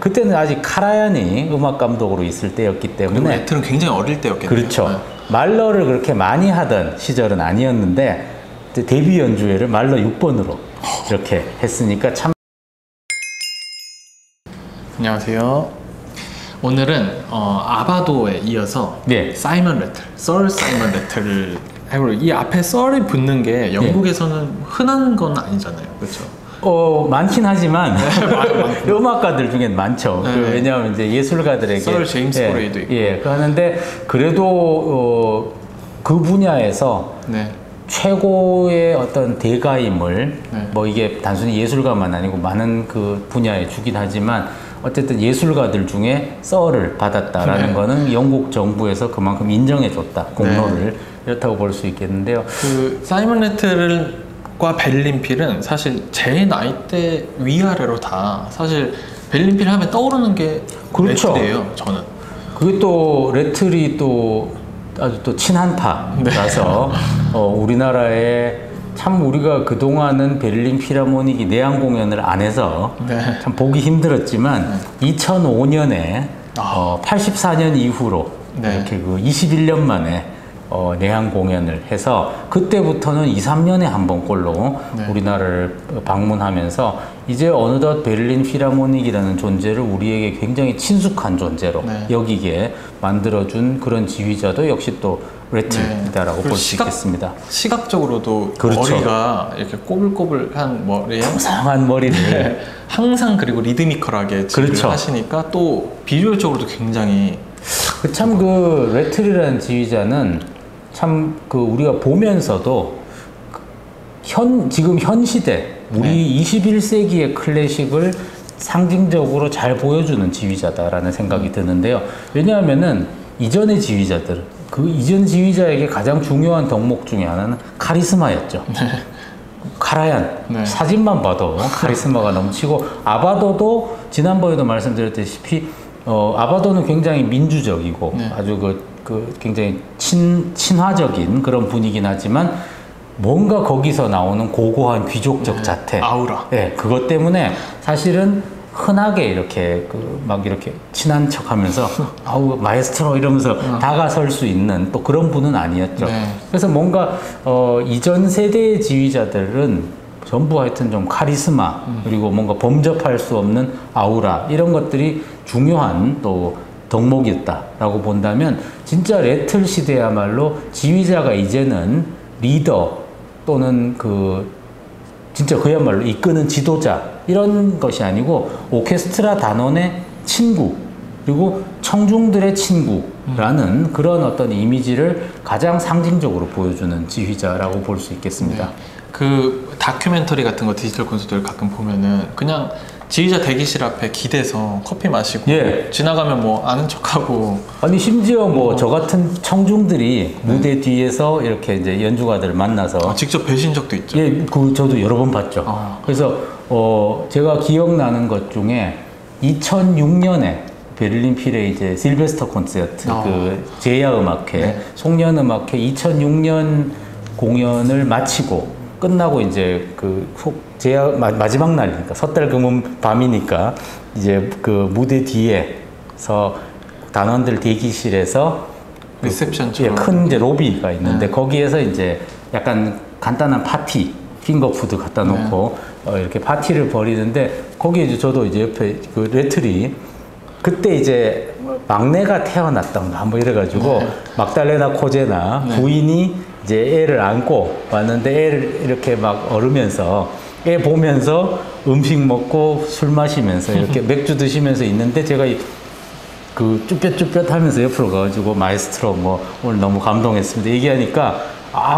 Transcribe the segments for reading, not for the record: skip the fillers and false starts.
그때는 아직 카라얀이 음악 감독으로 있을 때였기 때문에 레틀은 굉장히 어릴 때였겠네요. 그렇죠. 네. 말러를 그렇게 많이 하던 시절은 아니었는데 데뷔 연주회를 말러 6번으로 이렇게 했으니까 참. 안녕하세요. 오늘은 아바도에 이어서 네. 사이먼 레틀, 썰 사이먼 레틀을 해보려. 이 앞에 썰이 붙는 게 영국에서는 흔한 건 아니잖아요, 그렇죠? 많긴 하지만 음악가들 중엔 많죠. 네. 왜냐하면 이제 예술가들에게 썰 제임스 코레이도 있고. 그런데 그래도 그 분야에서 네. 최고의 어떤 대가임을 네. 뭐 이게 단순히 예술가만 아니고 많은 그 분야에 주긴 하지만 어쨌든 예술가들 중에 썰을 받았다라는 네. 거는 영국 정부에서 그만큼 인정해줬다 공로를 네. 이렇다고 볼 수 있겠는데요. 그 사이먼 레틀과 벨린 필은 사실 제 나이대 위아래로 다 사실 벨린 필 하면 떠오르는 게 그렇죠. 레틀이에요, 저는. 그게 또 레틀이 또 아주 또 친한파라서 우리나라에 참 우리가 그동안은 베를린 필하모닉이 내한 공연을 안 해서 네. 참 보기 힘들었지만 2005년에 84년 이후로 네. 이렇게 그 21년 만에 내한 공연을 해서 그때부터는 2, 3년에 한 번꼴로 네. 우리나라를 방문하면서 이제 어느덧 베를린 필하모닉이라는 존재를 우리에게 굉장히 친숙한 존재로 네. 여기게 만들어준 그런 지휘자도 역시 또 레틀이다라고 볼 수 있겠습니다. 시각적으로도 그렇죠. 머리가 이렇게 꼬불꼬불한 머리에 풍성한 머리를 항상 그리고 리드미컬하게 지휘를 그렇죠. 하시니까 또 비주얼적으로도 굉장히 참 그 레틀이라는 지휘자는 참 그 우리가 보면서도 지금 현 시대 우리 21세기의 클래식을 상징적으로 잘 보여주는 지휘자다라는 생각이 드는데요. 왜냐하면은 이전의 지휘자들, 그 이전 지휘자에게 가장 중요한 덕목 중에 하나는 카리스마였죠. 카라얀 네. 사진만 봐도 카리스마가 넘치고 아바도도 지난번에도 말씀드렸다시피 아바도는 굉장히 민주적이고 네. 아주 그 굉장히 친화적인 그런 분위기긴 하지만 뭔가 거기서 나오는 고고한 귀족적 자태, 아우라. 네, 그것 때문에 사실은 흔하게 이렇게 막 이렇게 친한 척하면서 아우 마에스트로 이러면서 다가설 수 있는 또 그런 분은 아니었죠. 네. 그래서 뭔가 이전 세대의 지휘자들은 전부 하여튼 좀 카리스마 그리고 뭔가 범접할 수 없는 아우라 이런 것들이 중요한 또 덕목이었다라고 본다면 진짜 레틀 시대야말로 지휘자가 이제는 리더 또는 진짜 그야말로 이끄는 지도자 이런 것이 아니고 오케스트라 단원의 친구 그리고 청중들의 친구라는 그런 어떤 이미지를 가장 상징적으로 보여주는 지휘자라고 볼 수 있겠습니다. 네. 그 다큐멘터리 같은 거 디지털 콘서트를 가끔 보면은 그냥 지휘자 대기실 앞에 기대서 커피 마시고 지나가면 뭐 아는 척하고 아니 심지어 뭐 저 같은 청중들이 무대 뒤에서 이렇게 이제 연주가들을 만나서 직접 뵈신 적도 있죠. 저도 여러 번 봤죠. 그래서 제가 기억나는 것 중에 2006년에 베를린 필의 이제 실베스터 콘서트 그 제야 음악회 송년음악회 2006년 공연을 마치고 끝나고 이제 제야 마지막 날이니까 섣달 금은 밤이니까 이제 그 무대 뒤에서 단원들 대기실에서 리셉션처럼 큰 이제 로비가 있는데 거기에서 이제 약간 간단한 파티 핑거푸드 갖다 놓고 이렇게 파티를 벌이는데 거기에 이제 저도 이제 옆에 그 레틀이 그때 이제 막내가 태어났던가 뭐 이래가지고 막달레나 코제나 부인이 이제 애를 안고 왔는데 애를 이렇게 막 얼으면서 애 보면서 음식 먹고 술 마시면서 이렇게 맥주 드시면서 있는데 제가 그 쭈뼛쭈뼛 하면서 옆으로 가가지고 마에스트로 뭐 오늘 너무 감동했습니다 얘기하니까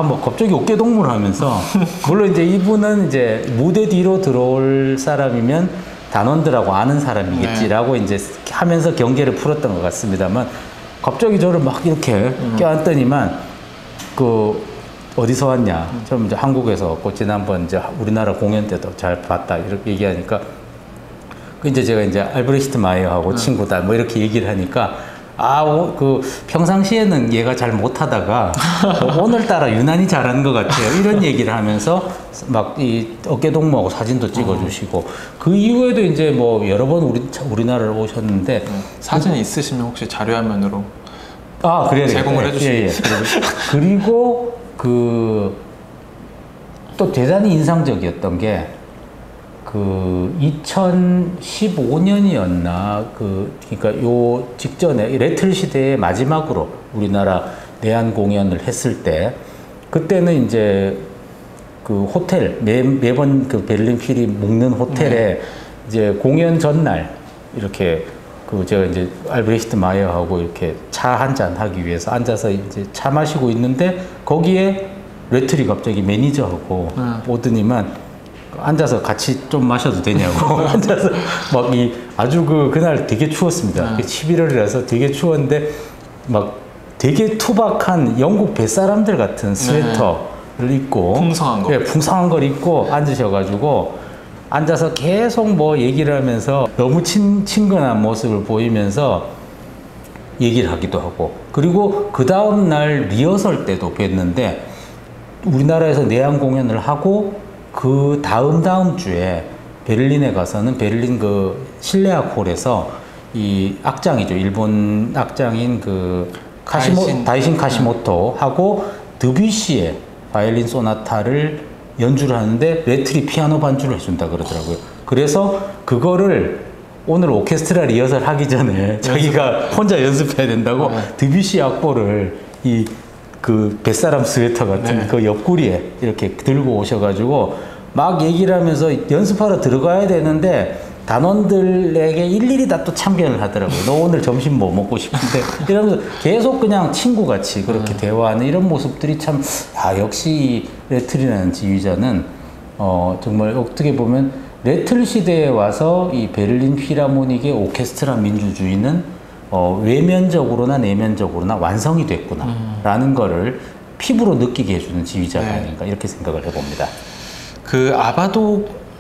뭐 갑자기 어깨동무를 하면서 물론 이제 이분은 이제 무대 뒤로 들어올 사람이면 단원들하고 아는 사람이겠지라고 이제 하면서 경계를 풀었던 것 같습니다만 갑자기 저를 막 이렇게 껴안더니만 어디서 왔냐? 좀 이제 한국에서 왔고 지난번 이제 우리나라 공연 때도 잘 봤다 이렇게 얘기하니까 이제 제가 이제 알브레히트 마이어하고 친구다 뭐 이렇게 얘기를 하니까 그 평상시에는 얘가 잘 못하다가 오늘따라 유난히 잘하는 것 같아요. 이런 얘기를 하면서 막 이 어깨 동무하고 사진도 찍어주시고 그 이후에도 이제 뭐 여러 번 우리나라를 오셨는데 사진 있으시면 혹시 자료화면으로 그래요. 제공을 해주시면 예. 그리고 그 또 대단히 인상적이었던 게 그 2015년이었나 그러니까 요 직전에 레틀 시대의 마지막으로 우리나라 내한 공연을 했을 때 그때는 이제 그 호텔 매번 그 베를린 필이 묵는 호텔에 이제 공연 전날 이렇게 그 제가 이제 알브레히트 마이어하고 이렇게 차 한 잔 하기 위해서 앉아서 이제 차 마시고 있는데 거기에 레틀이 갑자기 매니저하고 오더니만 앉아서 같이 좀 마셔도 되냐고 앉아서 막 아주 그날 되게 추웠습니다. 11월이라서 되게 추웠는데 막 되게 투박한 영국 뱃사람들 같은 스웨터를 입고 풍성한 거, 풍성한 걸 입고 앉으셔가지고 앉아서 계속 뭐 얘기를 하면서 너무 친근한 모습을 보이면서 얘기를 하기도 하고 그리고 그 다음 날 리허설 때도 뵀는데 우리나라에서 내한 공연을 하고 그 다음 주에 베를린에 가서는 베를린 그 실내악홀에서 이 악장이죠. 일본 악장인 그 다이신 카시모토하고 드뷔시의 바이올린 소나타를 연주를 하는데 레틀이 피아노 반주를 해준다 그러더라고요. 그래서 그거를 오늘 오케스트라 리허설 하기 전에 자기가 혼자 연습해야 된다고 드뷔시 악보를 그 뱃사람 스웨터 같은 그 옆구리에 이렇게 들고 오셔가지고 막 얘기를 하면서 연습하러 들어가야 되는데 단원들에게 일일이 다 또 참견을 하더라고요. 너 오늘 점심 뭐 먹고 싶은데 이러면서 계속 그냥 친구같이 그렇게 대화하는 이런 모습들이 참 역시 이 레틀이라는 지휘자는 정말 어떻게 보면 레틀 시대에 와서 이 베를린 필하모닉의 오케스트라 민주주의는 외면적으로나 내면적으로나 완성이 됐구나 라는 거를 피부로 느끼게 해주는 지휘자가 아닌가 이렇게 생각을 해봅니다. 그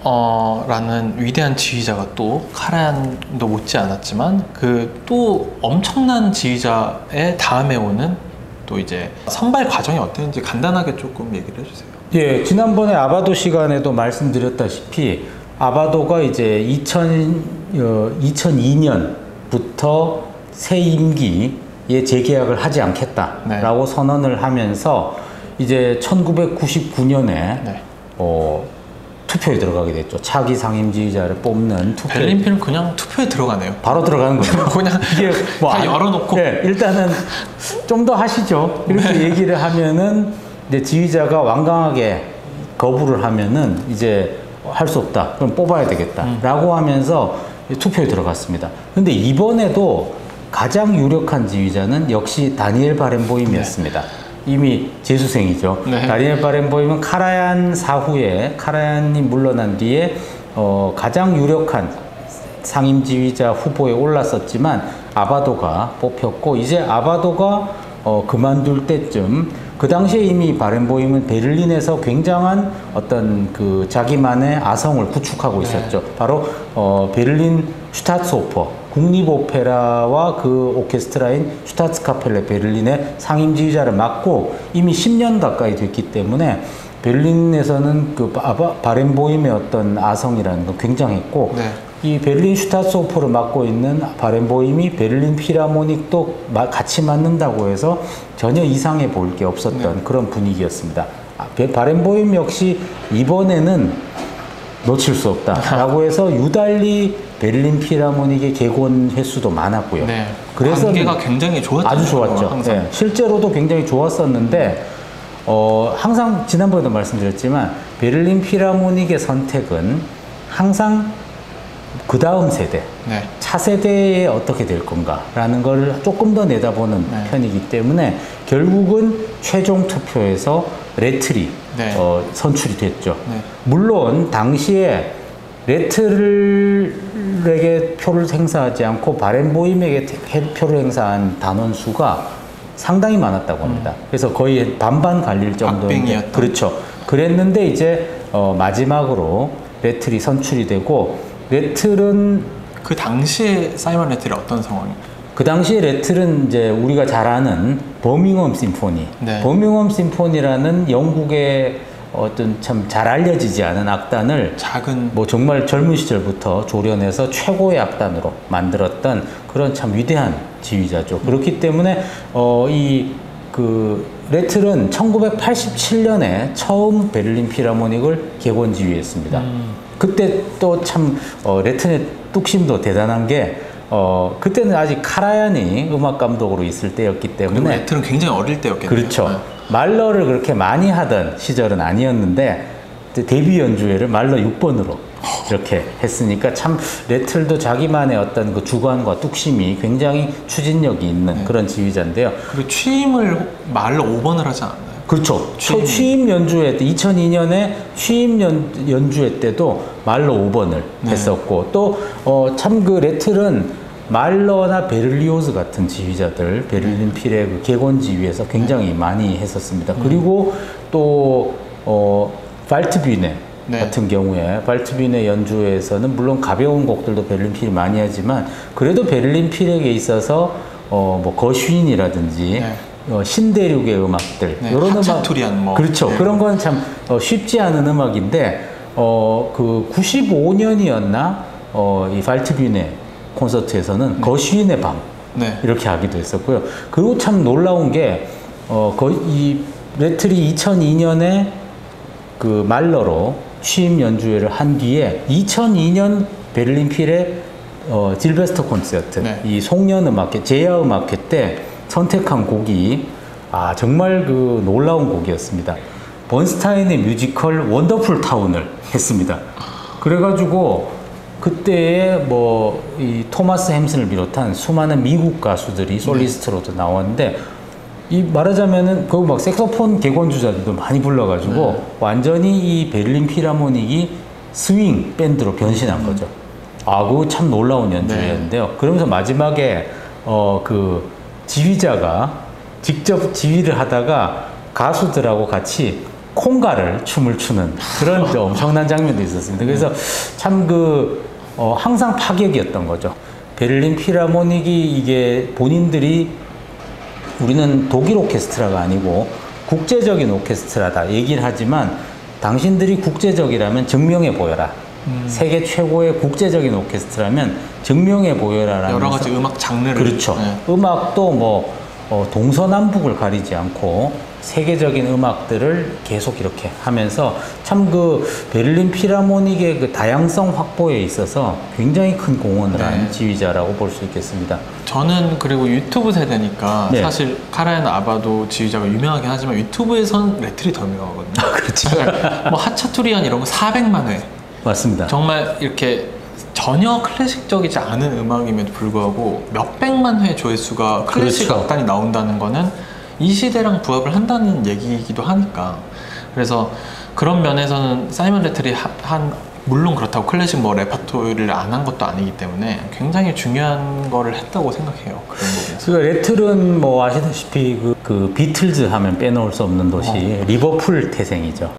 아바도라는 위대한 지휘자가 또 카라얀도 못지 않았지만 그 또 엄청난 지휘자의 다음에 오는 또 이제 선발 과정이 어땠는지 간단하게 조금 얘기를 해주세요. 예, 지난번에 아바도 시간에도 말씀드렸다시피 아바도가 이제 2002년부터 새 임기에 재계약을 하지 않겠다라고 선언을 하면서 이제 1999년에 투표에 들어가게 됐죠. 차기 상임지휘자를 뽑는 투표. 베를린 필은 그냥 투표에 들어가네요. 바로 들어가는 거죠. 그냥 이게 뭐 다 열어놓고. 일단은 좀 더 하시죠. 이렇게 얘기를 하면은 이제 지휘자가 완강하게 거부를 하면은 이제 할 수 없다. 그럼 뽑아야 되겠다라고 하면서 투표에 들어갔습니다. 근데 이번에도 가장 유력한 지휘자는 역시 다니엘 바렌보임이었습니다. 이미 재수생이죠. 다니엘 바렌보임은 카라얀 사후에 카라얀이 물러난 뒤에 가장 유력한 상임지휘자 후보에 올랐었지만 아바도가 뽑혔고 이제 아바도가 그만둘 때쯤 그 당시에 이미 바렌보임은 베를린에서 굉장한 어떤 그 자기만의 아성을 구축하고 있었죠. 바로 베를린 슈타츠오퍼 국립오페라와 그 오케스트라인 슈타츠카펠레 베를린의 상임지휘자를 맡고 이미 10년 가까이 됐기 때문에 베를린에서는 그 바렌보임의 어떤 아성이라는 건 굉장했고 이 베를린 슈타츠오퍼를 맡고 있는 바렌보임이 베를린 필하모닉도 같이 맡는다고 해서 전혀 이상해 보일 게 없었던 그런 분위기였습니다. 바렌보임 역시 이번에는 놓칠 수 없다라고 해서 유달리 베를린 필하모닉의 개건 횟수도 많았고요. 그래서 관계가 굉장히 좋았죠. 아주 좋았죠. 실제로도 굉장히 좋았었는데 항상 지난번에도 말씀드렸지만 베를린 필하모닉의 선택은 항상 그 다음 세대, 차세대에 어떻게 될 건가라는 걸 조금 더 내다보는 편이기 때문에 결국은 최종 투표에서 레틀이 선출이 됐죠. 물론 당시에 레틀에게 표를 행사하지 않고 바렌보임에게 표를 행사한 단원 수가 상당히 많았다고 합니다. 그래서 거의 반반 갈릴 정도인데, 그렇죠. 그랬는데 이제 마지막으로 레틀이 선출이 되고 레틀은 그 당시에 사이먼 레틀이 어떤 상황이에요? 그 당시에 레틀은 이제 우리가 잘 아는 버밍엄 심포니, 네. 버밍엄 심포니라는 영국의 어떤 참 잘 알려지지 않은 악단을 작은 뭐 정말 젊은 시절부터 조련해서 최고의 악단으로 만들었던 그런 참 위대한 지휘자죠. 그렇기 때문에 이 그 레틀은 1987년에 처음 베를린 필하모닉을 객원 지휘했습니다. 그때 또 참 레틀의 뚝심도 대단한 게 그때는 아직 카라얀이 음악 감독으로 있을 때였기 그리고 때문에 레틀은 굉장히 어릴 때였겠네요. 그렇죠. 네. 말러를 그렇게 많이 하던 시절은 아니었는데 데뷔 연주회를 말러 6번으로 이렇게 했으니까 참 레틀도 자기만의 어떤 그 주관과 뚝심이 굉장히 추진력이 있는 그런 지휘자인데요. 그리고 취임을 말로 5번을 하지 않았나요? 그렇죠. 취임. 취임 연주회 때 2002년에 취임 연주회 때도 말러 5번을 했었고 또 참 그 레틀은 말러나 베를리오즈 같은 지휘자들 베를린 필의 그 객원 지휘에서 굉장히 많이 했었습니다. 그리고 또 발트뷰네 네. 같은 경우에 발트뷰네 연주회에서는 물론 가벼운 곡들도 베를린 필이 많이 하지만 그래도 베를린 필에게 있어서 뭐 거슈인이라든지 네. 신대륙의 음악들 네, 이런 하차투리안 뭐. 그렇죠. 네. 그런 건 참 쉽지 않은 음악인데 그 95년이었나 이 발트뷰네 콘서트에서는 거슈인의 밤 네. 이렇게 하기도 했었고요. 그리고 참 놀라운 게 이 레틀이 2002년에 그 말러로 취임 연주회를 한 뒤에 2002년 베를린 필의 질베스터 콘서트 네. 이 송년 음악회 제야 음악회 때 선택한 곡이 정말 그 놀라운 곡이었습니다. 번스타인의 뮤지컬 원더풀 타운을 했습니다. 그래가지고 그때에 뭐 이 토마스 햄슨을 비롯한 수많은 미국 가수들이 솔리스트로도 나왔는데 이 말하자면은 그 막 색소폰 객원주자들도 많이 불러가지고 완전히 이 베를린 필하모닉이 스윙 밴드로 변신한 거죠. 그거 참 놀라운 연주였는데요. 그러면서 마지막에 그 지휘자가 직접 지휘를 하다가 가수들하고 같이 콩가를 춤을 추는 그런 또 엄청난 장면도 있었습니다. 그래서 참 항상 파격이었던 거죠. 베를린 필하모닉이 이게 본인들이 우리는 독일 오케스트라가 아니고 국제적인 오케스트라다 얘기를 하지만 당신들이 국제적이라면 증명해 보여라. 세계 최고의 국제적인 오케스트라면 증명해 보여라. 여러 가지 음악 장르를 그렇죠. 네. 음악도 뭐 동서남북을 가리지 않고 세계적인 음악들을 계속 이렇게 하면서 참 그 베를린 필하모닉의 그 다양성 확보에 있어서 굉장히 큰 공헌을 한 지휘자라고 볼 수 있겠습니다. 저는 그리고 유튜브 세대니까 네. 사실 카라얀 아바도 지휘자가 유명하긴 하지만 유튜브에선 레틀이 더 유명하거든요. 그렇죠. 뭐 하차투리안 이런 거 400만 회. 맞습니다. 정말 이렇게 전혀 클래식적이지 않은 음악임에도 불구하고 몇백만 회 조회수가 클래식 그렇죠. 악단이 나온다는 거는 이 시대랑 부합을 한다는 얘기이기도 하니까 그래서 그런 면에서는 사이먼 레틀이 물론 그렇다고 클래식 뭐 레퍼토리를 안 한 것도 아니기 때문에 굉장히 중요한 거를 했다고 생각해요. 그런 부분에서. 그 레틀은 뭐 아시다시피 그 비틀즈 하면 빼놓을 수 없는 도시 리버풀 태생이죠.